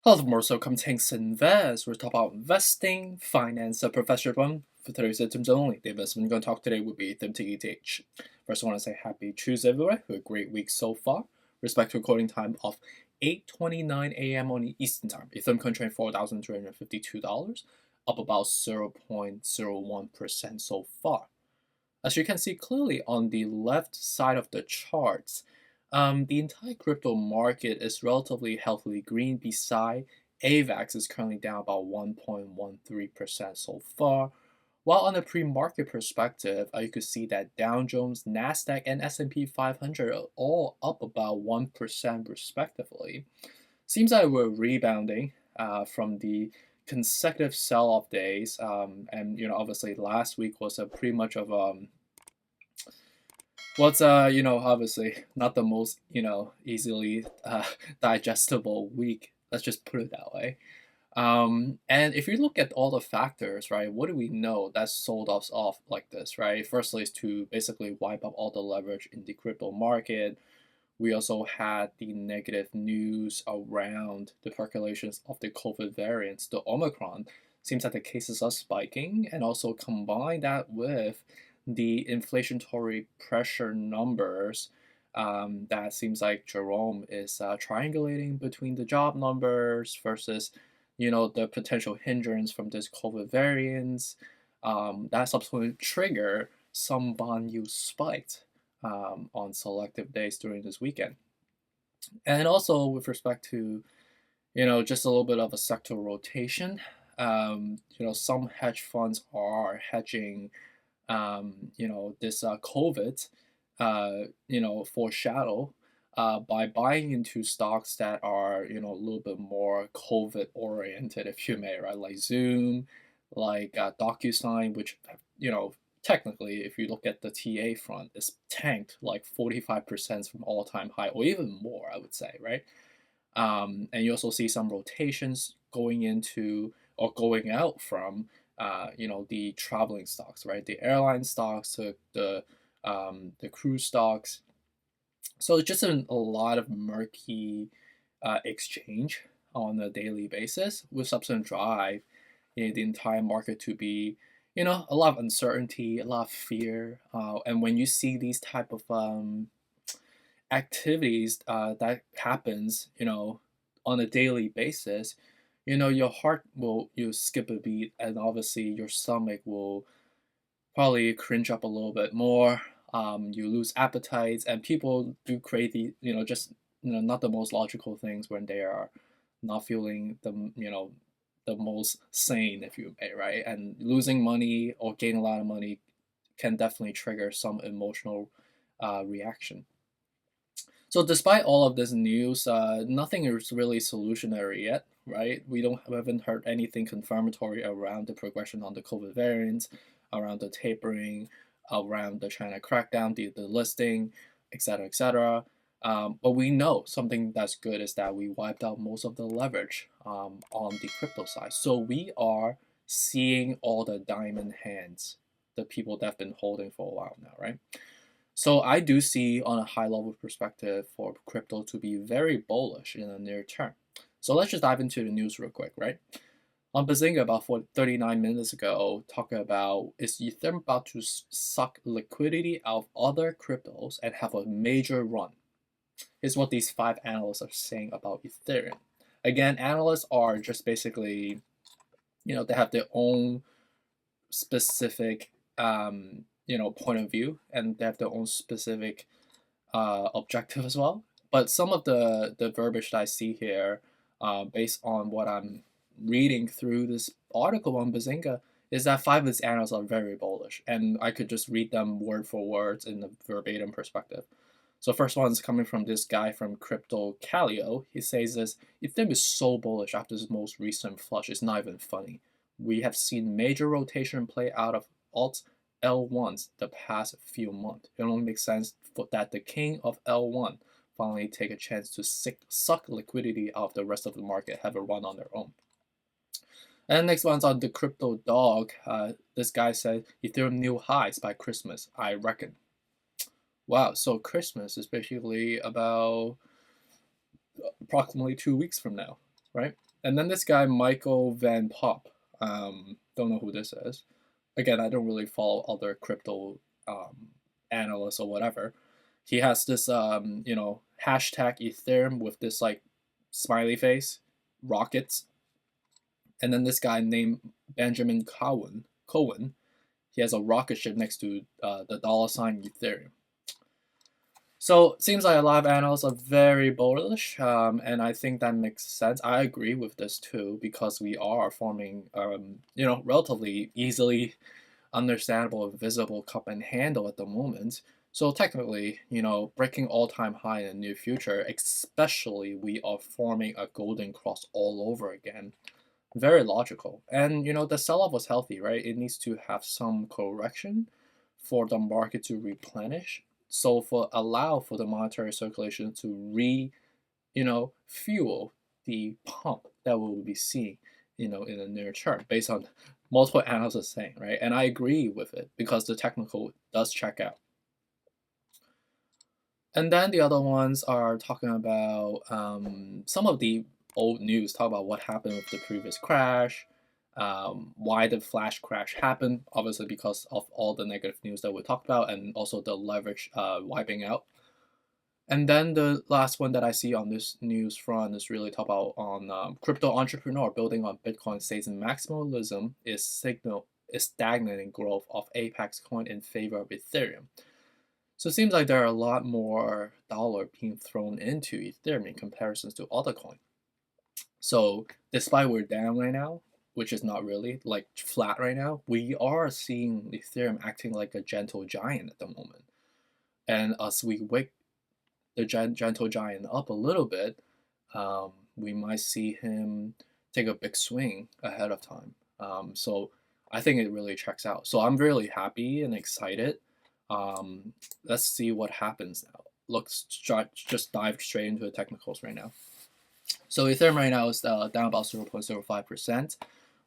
Hello, more so contains invest. We're talking about investing, finance, a professional one. For today's items only. The investment we're going to talk today will be Ethereum ETH. First, I want to say happy Tuesday, everyone. Have a great week so far. Respect to recording time of 8:29 a.m. on Eastern Time. Ethereum contract $4,352, up about 0.01% so far. As you can see clearly on the left side of the charts, the entire crypto market is relatively healthily green. Beside, AVAX is currently down about 1.13% so far. While on a pre-market perspective, you could see that Dow Jones, Nasdaq, and S&P 500 are all up about 1% respectively. Seems like we're rebounding from the consecutive sell-off days, and obviously last week was a pretty much of what's obviously not the most easily digestible week. Let's just put it that way. And if you look at all the factors, right, what do we know that sold us off like this, right? Firstly, is to basically wipe up all the leverage in the crypto market. We also had the negative news around the percolations of the COVID variants, the Omicron. Seems like the cases are spiking, and also combine that with the inflationary pressure numbers that seems like Jerome is triangulating between the job numbers versus the potential hindrance from this COVID variants. That subsequently trigger some bond yield spiked on selective days during this weekend. And also with respect to, just a little bit of a sector rotation, some hedge funds are hedging, this COVID, foreshadow by buying into stocks that are, a little bit more COVID oriented, if you may, right? Like Zoom, like DocuSign, which, technically, if you look at the TA front, it's tanked like 45% from all-time high, or even more, I would say, right? And you also see some rotations going into or going out from, the traveling stocks, right? The airline stocks, the cruise stocks. So it's just a lot of murky exchange on a daily basis with subsequent drive the entire market to be a lot of uncertainty, a lot of fear, and when you see these type of activities that happens on a daily basis, your heart will you skip a beat, and obviously your stomach will probably cringe up a little bit more. You lose appetites, and people do crazy, just not the most logical things when they are not feeling the most sane, if you may, right? And losing money or gaining a lot of money can definitely trigger some emotional reaction. So despite all of this news, nothing is really solutionary yet, right? We haven't heard anything confirmatory around the progression on the COVID variants, around the tapering, around the China crackdown, the listing, etc., etc. But we know something that's good is that we wiped out most of the leverage on the crypto side. So we are seeing all the diamond hands, the people that have been holding for a while now, right? So I do see on a high level perspective for crypto to be very bullish in the near term. So let's just dive into the news real quick, right? On Bazinga about 39 minutes ago, talking about is Ethereum about to suck liquidity out of other cryptos and have a major run. Is what these 5 analysts are saying about Ethereum. Again, analysts are just basically, they have their own specific point of view, and they have their own specific objective as well. But some of the verbiage that I see here, based on what I'm reading through this article on Bazinga, is that 5 of these analysts are very bullish, and I could just read them word for word in the verbatim perspective. So first one is coming from this guy from Crypto Calio. He says this: Ethereum is so bullish after this most recent flush. It's not even funny. We have seen major rotation play out of alt L1s the past few months. It only makes sense for that the king of L1 finally take a chance to suck liquidity out of the rest of the market, have a run on their own. And the next one's on the crypto dog. This guy said Ethereum new highs by Christmas, I reckon. Wow, so Christmas is basically about approximately 2 weeks from now, right? And then this guy, Michael Van Pop, don't know who this is. Again, I don't really follow other crypto analysts or whatever. He has this, hashtag Ethereum with this like smiley face, rockets, and then this guy named Benjamin Cohen, he has a rocket ship next to the dollar sign Ethereum. So it seems like a lot of analysts are very bullish, and I think that makes sense. I agree with this too because we are forming, relatively easily understandable and visible cup and handle at the moment. So technically, breaking all-time high in the near future, especially we are forming a golden cross all over again. Very logical. And the sell-off was healthy, right? It needs to have some correction for the market to replenish. So allow for the monetary circulation to fuel the pump that we'll be seeing, in the near term, based on multiple analysts saying, right? And I agree with it because the technical does check out. And then the other ones are talking about some of the old news, talk about what happened with the previous crash, why the flash crash happened, obviously because of all the negative news that we talked about, and also the leverage wiping out. And then the last one that I see on this news front is really talk about on crypto entrepreneur building on Bitcoin stays in maximalism is stagnating growth of Apex coin in favor of Ethereum. So it seems like there are a lot more dollar being thrown into Ethereum in comparisons to other coins. So despite we're down right now, which is not really like flat right now, we are seeing Ethereum acting like a gentle giant at the moment. And as we wake the gentle giant up a little bit, we might see him take a big swing ahead of time. So I think it really checks out. So I'm really happy and excited. Let's see what happens now. Let's just dive straight into the technicals right now. So Ethereum right now is down about 0.05%.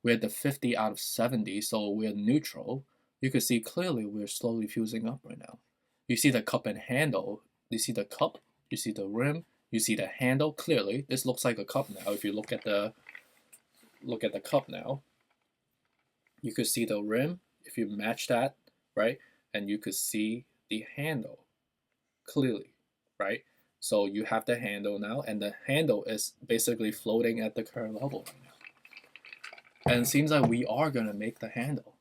We're at the 50 out of 70, so we're neutral. You can see clearly we're slowly fusing up right now. You see the cup and handle. You see the cup, you see the rim, you see the handle clearly. This looks like a cup now. If you look at the cup now, you could see the rim. If you match that, right, and you could see the handle clearly, right? So you have the handle now, and the handle is basically floating at the current level right now. And it seems like we are gonna make the handle.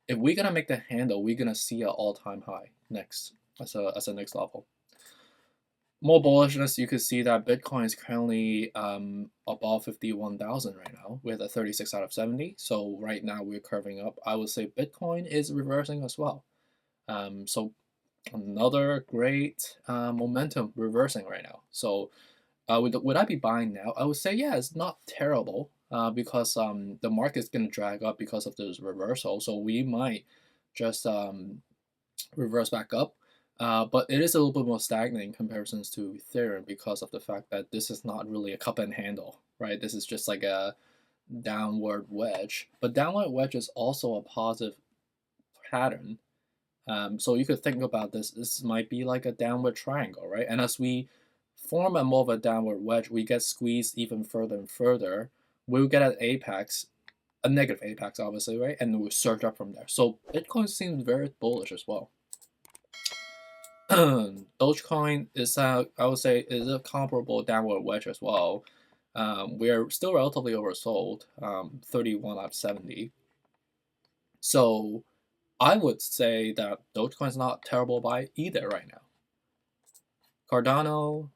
If we're gonna make the handle, we're gonna see an all-time high next as a next level. More bullishness, you can see that Bitcoin is currently above 51,000 right now with a 36 out of 70. So right now we're curving up. I would say Bitcoin is reversing as well. So another great momentum reversing right now. So would I be buying now? I would say, yeah, it's not terrible because the market's going to drag up because of this reversal. So we might just reverse back up. But it is a little bit more stagnant in comparisons to Ethereum because of the fact that this is not really a cup and handle, right? This is just like a downward wedge. But downward wedge is also a positive pattern. So you could think about this. This might be like a downward triangle, right? And as we form a more of a downward wedge, we get squeezed even further and further. We'll get an apex, a negative apex, obviously, right? And we'll surge up from there. So Bitcoin seems very bullish as well. Dogecoin is, I would say, is a comparable downward wedge as well. We are still relatively oversold, 31 out of 70. So I would say that Dogecoin is not terrible buy either right now. Cardano,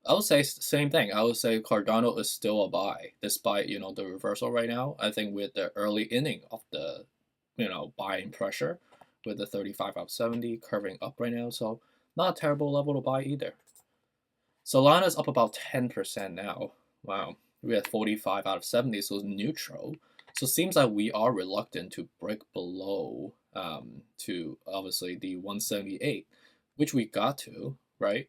I would say same thing. I would say Cardano is still a buy despite the reversal right now. I think we're at the early inning of the buying pressure with the 35 out of 70 curving up right now. So not a terrible level to buy either. Solana is up about 10% now. Wow. We're at 45 out of 70, so it's neutral. So it seems like we are reluctant to break below to obviously the 178, which we got to, right?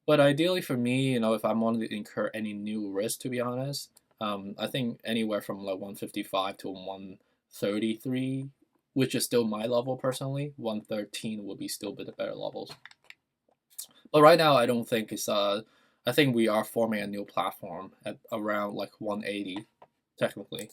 But ideally for me, if I wanted to incur any new risk, to be honest, I think anywhere from like 155 to 133, which is still my level personally, 113 would be still the better levels. But right now, I don't think it's I think we are forming a new platform at around like 180. technically.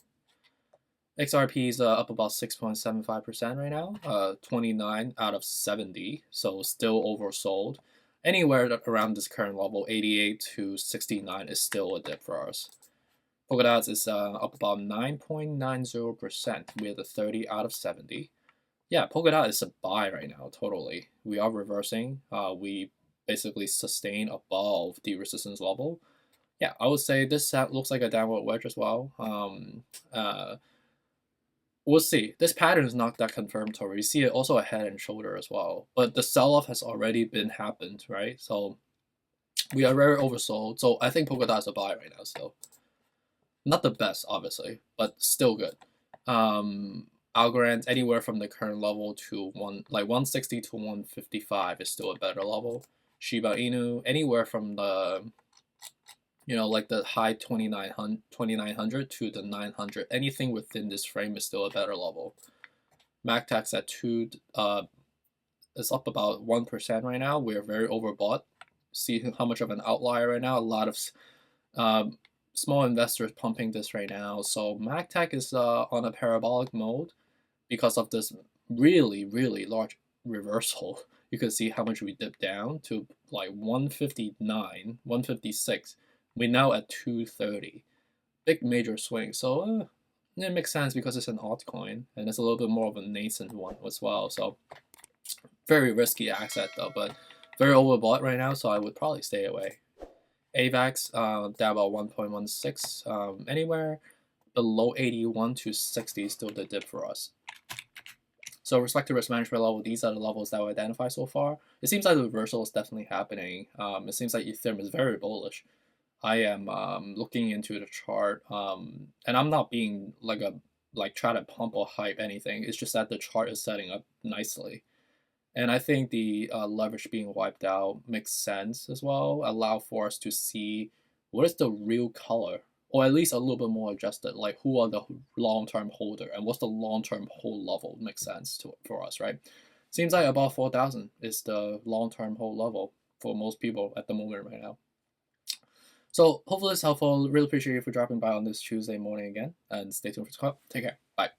XRP is up about 6.75% right now, 29 out of 70, so still oversold. Anywhere around this current level, 88 to 69 is still a dip for us. Polkadot is up about 9.90% with a 30 out of 70. Yeah, Polkadot is a buy right now, totally. We are reversing. We basically sustain above the resistance level. Yeah, I would say this looks like a downward wedge as well. We'll see. This pattern is not that confirmatory. You see it also a head and shoulder as well. But the sell-off has already been happened, right? So we are very oversold. So I think Polkadot is a buy right now still. Not the best, obviously, but still good. Algorand anywhere from the current level to 160 to 155 is still a better level. Shiba Inu anywhere from the like the high 2900 to the 900, anything within this frame is still a better level. MACTAX at 2 is up about 1% right now. We're very overbought. See how much of an outlier right now. A lot of small investors pumping this right now. So MACTAC is on a parabolic mode because of this really, really large reversal. You can see how much we dipped down to like 159, 156. We're now at 230. Big major swing. So it makes sense because it's an altcoin and it's a little bit more of a nascent one as well. So very risky asset though, but very overbought right now. So I would probably stay away. AVAX down about 1.16. Anywhere below 81 to 60 is still the dip for us. So respective risk management level, these are the levels that we identify so far. It seems like the reversal is definitely happening. It seems like Ethereum is very bullish. I am looking into the chart, and I'm not being try to pump or hype anything. It's just that the chart is setting up nicely, and I think the leverage being wiped out makes sense as well. Allow for us to see what is the real color, or at least a little bit more adjusted. Like who are the long-term holder, and what's the long-term hold level? Makes sense for us, right? Seems like about 4,000 is the long-term hold level for most people at the moment right now. So hopefully it's helpful. Really appreciate you for dropping by on this Tuesday morning again, and stay tuned for the club. Take care. Bye.